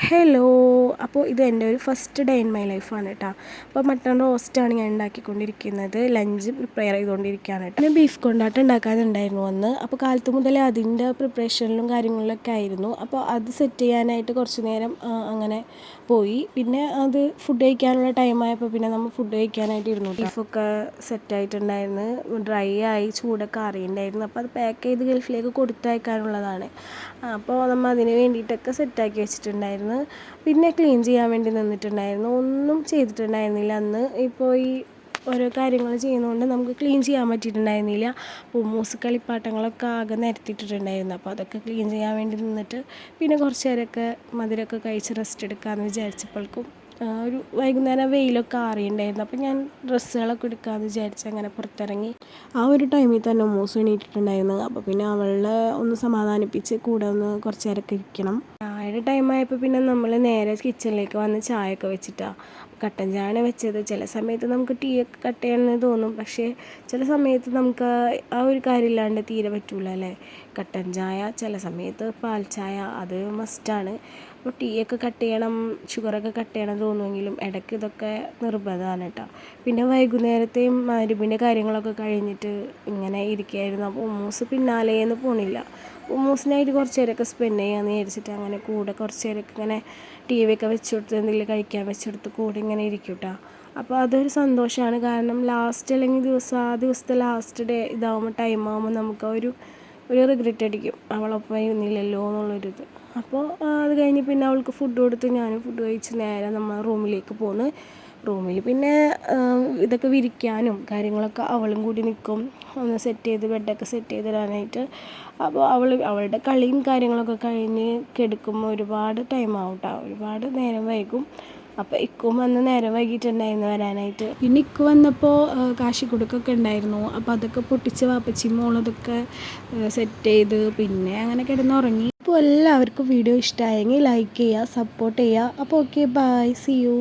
Hello, അപ്പോൾ ഇത് എൻ്റെ ഒരു ഫസ്റ്റ് ഡേ ഇൻ മൈ ലൈഫാണ് കേട്ടോ. അപ്പോൾ മട്ടൺ റോസ്റ്റാണ് ഞാൻ ഉണ്ടാക്കിക്കൊണ്ടിരിക്കുന്നത്. ലഞ്ച് പ്രിപ്പയർ ചെയ്തുകൊണ്ടിരിക്കുകയാണ് കേട്ടോ. ഞാൻ ബീഫ് കൊണ്ടാട്ടം ഉണ്ടാക്കാനുണ്ടായിരുന്നു അന്ന്. അപ്പോൾ കാലത്ത് മുതലേ അതിൻ്റെ പ്രിപ്പറേഷനിലും കാര്യങ്ങളിലൊക്കെ ആയിരുന്നു. അപ്പോൾ അത് സെറ്റ് ചെയ്യാനായിട്ട് കുറച്ച് നേരം അങ്ങനെ പോയി. പിന്നെ അത് ഫുഡ് കഴിക്കാനുള്ള ടൈമായപ്പോൾ പിന്നെ നമ്മൾ ഫുഡ് കഴിക്കാനായിട്ട് ഇരുന്നു. ബീഫൊക്കെ സെറ്റായിട്ടുണ്ടായിരുന്നു, ഡ്രൈ ആയി, ചൂടൊക്കെ അറിയുണ്ടായിരുന്നു. അപ്പോൾ അത് പാക്ക് ചെയ്ത് ഗൾഫിലേക്ക് കൊടുത്തയക്കാനുള്ളതാണ്. അപ്പോൾ നമ്മൾ അതിന് വേണ്ടിയിട്ടൊക്കെ സെറ്റാക്കി വെച്ചിട്ടുണ്ടായിരുന്നു. പിന്നെ ക്ലീൻ ചെയ്യാൻ വേണ്ടി നിന്നിട്ടുണ്ടായിരുന്നു. ഒന്നും ചെയ്തിട്ടുണ്ടായിരുന്നില്ല അന്ന്. ഇപ്പോൾ ഈ ഓരോ കാര്യങ്ങൾ ചെയ്യുന്നതുകൊണ്ട് നമുക്ക് ക്ലീൻ ചെയ്യാൻ പറ്റിയിട്ടുണ്ടായിരുന്നില്ല. പൂമൂസ് കളിപ്പാട്ടങ്ങളൊക്കെ ആകെ നിരത്തിയിട്ടിട്ടുണ്ടായിരുന്നു. അപ്പോൾ അതൊക്കെ ക്ലീൻ ചെയ്യാൻ വേണ്ടി നിന്നിട്ട് പിന്നെ കുറച്ച് നേരമൊക്കെ മധുരമൊക്കെ കഴിച്ച് റെസ്റ്റ് എടുക്കാമെന്ന് വിചാരിച്ചപ്പോഴേക്കും ഒരു വൈകുന്നേരം വെയിലൊക്കെ ആറിയിട്ടുണ്ടായിരുന്നു. അപ്പോൾ ഞാൻ ഡ്രസ്സുകളൊക്കെ എടുക്കാമെന്ന് വിചാരിച്ച് അങ്ങനെ പുറത്തിറങ്ങി. ആ ഒരു ടൈമിൽ തന്നെ മൂസ് എണീറ്റിട്ടുണ്ടായിരുന്നു. അപ്പോൾ പിന്നെ അവളെ ഒന്ന് സമാധാനിപ്പിച്ച് കൂടെ ഒന്ന് കുറച്ച് നേരമൊക്കെ ഇരിക്കണം. ചായയുടെ ടൈമായപ്പോൾ പിന്നെ നമ്മൾ നേരെ കിച്ചണിലേക്ക് വന്ന് ചായയൊക്കെ വെച്ചിട്ടാണ്. കട്ടൻ ചായയാണ് വെച്ചത്. ചില സമയത്ത് നമുക്ക് ടീ ഒക്കെ കട്ട് ചെയ്യണമെന്ന് തോന്നും, പക്ഷേ ചില സമയത്ത് നമുക്ക് ആ ഒരു കാര്യമില്ലാണ്ട് തീരെ പറ്റൂല അല്ലേ. കട്ടൻ ചായ, ചില സമയത്ത് പാൽ ചായ, അത് മസ്റ്റാണ്. അപ്പോൾ ടീ ഒക്കെ കട്ട് ചെയ്യണം, ഷുഗറൊക്കെ കട്ട് ചെയ്യണം തോന്നുമെങ്കിലും ഇടയ്ക്ക് ഇതൊക്കെ നിർബന്ധമാണ് കേട്ടോ. പിന്നെ വൈകുന്നേരത്തെയും മരുഭിൻ്റെ കാര്യങ്ങളൊക്കെ കഴിഞ്ഞിട്ട് ഇങ്ങനെ ഇരിക്കുകയായിരുന്നു. അപ്പോൾ ഉമ്മൂസ് പിന്നാലേന്ന് പോണില്ല. ഉമ്മൂസിനായിട്ട് കുറച്ച് നേരമൊക്കെ സ്പെൻഡ് ചെയ്യാമെന്ന് വിചാരിച്ചിട്ട് അങ്ങനെ കൂടെ കുറച്ച് നേരമൊക്കെ ഇങ്ങനെ ടി വി ഒക്കെ വെച്ച് കൊടുത്ത് എന്തെങ്കിലും കഴിക്കാൻ വെച്ച് കൊടുത്ത് കൂടെ ഇങ്ങനെ ഇരിക്കും കേട്ടോ. അപ്പോൾ അതൊരു സന്തോഷമാണ്. കാരണം ലാസ്റ്റ് അല്ലെങ്കിൽ ആ ദിവസത്തെ ലാസ്റ്റ് ഡേ ഇതാവുമ്പോൾ ടൈമാകുമ്പോൾ നമുക്ക് ഒരു റിഗ്രറ്റ് അടിക്കും, അവളൊപ്പം ഇരുന്നില്ലല്ലോ എന്നുള്ളൊരിത്. അപ്പോൾ അത് കഴിഞ്ഞ് പിന്നെ അവൾക്ക് ഫുഡ് കൊടുത്ത് ഞാനും ഫുഡ് കഴിച്ച് നേരെ നമ്മൾ റൂമിലേക്ക് പോന്ന്. റൂമിൽ പിന്നെ ഇതൊക്കെ വിരിക്കാനും കാര്യങ്ങളൊക്കെ അവളും കൂടി നിൽക്കും, ഒന്ന് സെറ്റ് ചെയ്ത് ബെഡൊക്കെ സെറ്റ് ചെയ്ത് തരാനായിട്ട്. അപ്പോൾ അവളുടെ കളിയും കാര്യങ്ങളൊക്കെ കഴിഞ്ഞ് കിടക്കുമ്പോൾ ഒരുപാട് ടൈമാവും കേട്ടോ, ഒരുപാട് നേരം വൈകും. അപ്പോൾ ഇക്കും വന്ന് നേരം വൈകിട്ടുണ്ടായിരുന്നു വരാനായിട്ട്. പിന്നെ ഇക്ക് വന്നപ്പോൾ കാശിക്കുടുക്കൊക്കെ ഉണ്ടായിരുന്നു. അപ്പോൾ അതൊക്കെ പൊട്ടിച്ച് വാപ്പച്ചി മോളതൊക്കെ സെറ്റ് ചെയ്ത് പിന്നെ അങ്ങനെ കിടന്നുറങ്ങി. അപ്പോൾ എല്ലാവർക്കും വീഡിയോ ഇഷ്ടമായെങ്കിൽ ലൈക്ക് ചെയ്യുക, സപ്പോർട്ട് ചെയ്യുക. അപ്പോൾ ഓക്കെ, ബൈ, സീ യു.